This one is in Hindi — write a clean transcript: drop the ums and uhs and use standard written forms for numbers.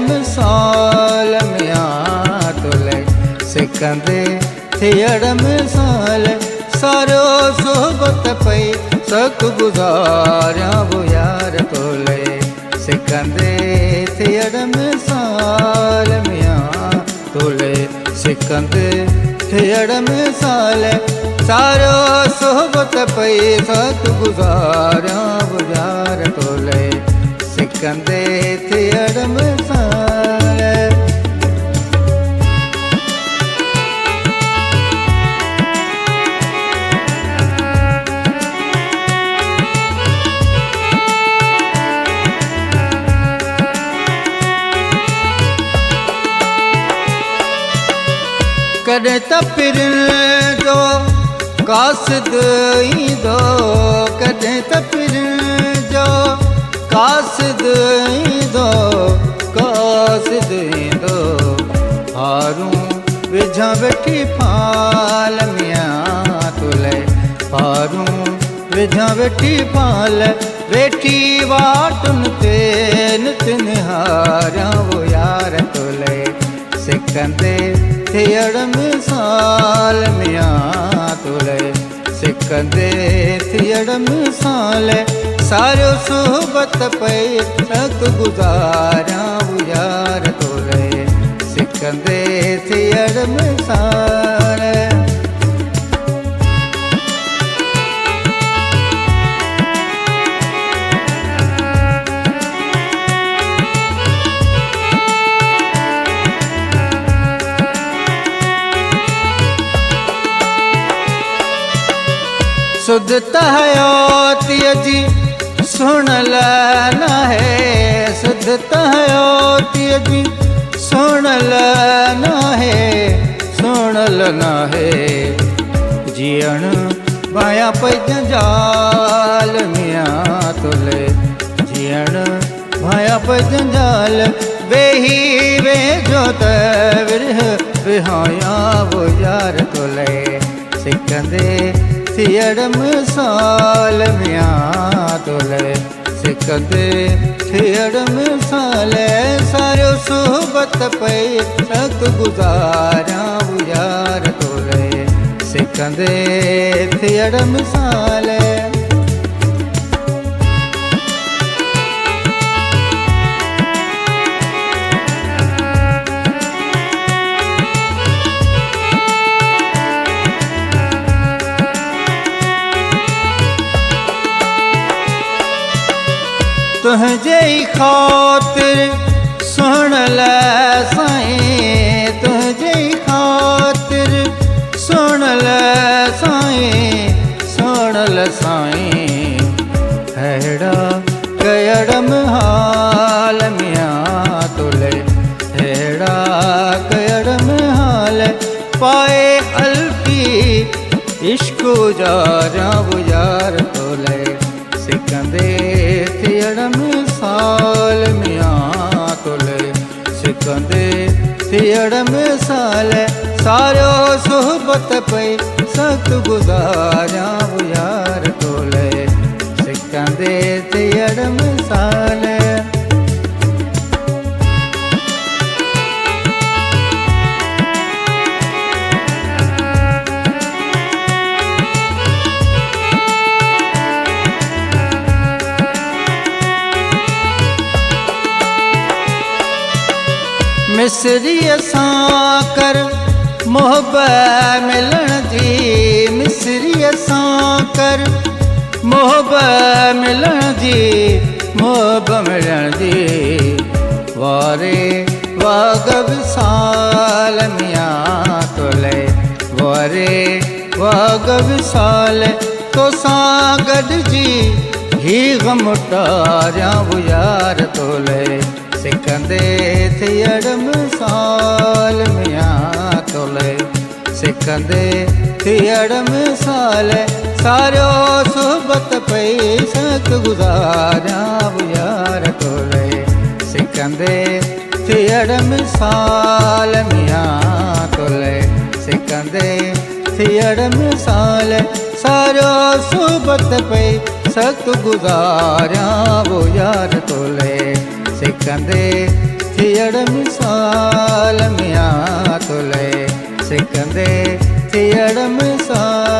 मिसाल मियाँ तोले सिकंदे थियड़ मिसाल सारो सोबत पई सक गुजारिया वो यार तोले सिकंदे थियड़ मिसाल मियाँ तोले सिकंदे थियड़ मिसाल सारो सोबत पई सक गुजारिया वो यार तोले सिकंदे थियड़ मिसाल। कॾहिं त पिर जो कासिद ईंदो कॾहिं त पिर जो कासिद ईंदो कासिद ईंदो हारूं विझां वेठी फाल मियाँ तोले हारूं विझां वेठी फाल वेठी वाटुनि ते नित निहारियां वो यार तोले सिकंदे थियड़ मिसाल मियाँ तोले सिकंदे थियड़ मिसाल सारो सोबत पई सक गुजारियां वो यार तोले सिकंदे थियड़ मिसाल। सुध तहयोतीअ जी सुणल न है सुध तहयोतीअ जी सुणल न है जीअण भाया पई जंजाल मियाँ तोले जीअण भाया पई जंजाल वेही वेझो त विरह विहाया वो यार तोले सिकंदे थियड़ मिसाल मियाँ तोले सिकंदे थियड़ मिसाल सारो सोबत पई सक गुजारियां वो यार तोले सिकंदे थियड़ मिसाल। तुझे खातिर सुणल साईं तुझे खातिर सुणल साईं हैड़ा कयड़ हाल मियाँ तोले हैड़ा कयड़ हाल पाए अल्फी इश्क गुजारियां वो यार तोले सिकंदे थियड़ मिसाल मियाँ तोले सिकंदे थियड़ मिसाल सारो सोबत पई सक गुजारियां वो यार तोले सिकंदे थियड़ मिसाल। मिसरीअ सां कर मोहब्बत मिलण जी मिसरीअ सां कर मोहब्बत मिलण जी मोहब्बत मिलण जी वारे वाग विसाल मियाँ तोले वारे वाग विसाल तो सां गॾिजी ही गम टारियां वो यार तोले सिकंदे थियड़ मिसाल मियाँ तोले सिकंदे थियड़ मिसाल सारो सोबत पई सक गुजारियां वो यार तोले सिकंदे थियड़ मिसाल मियाँ तोले सिकंदे थियड़ मिसाल सारो सोबत पई सक गुजारियां वो यार तोले सिकंदे थियड़ मिसाल मियां तो ले सिकंदे थियड़ मिसाल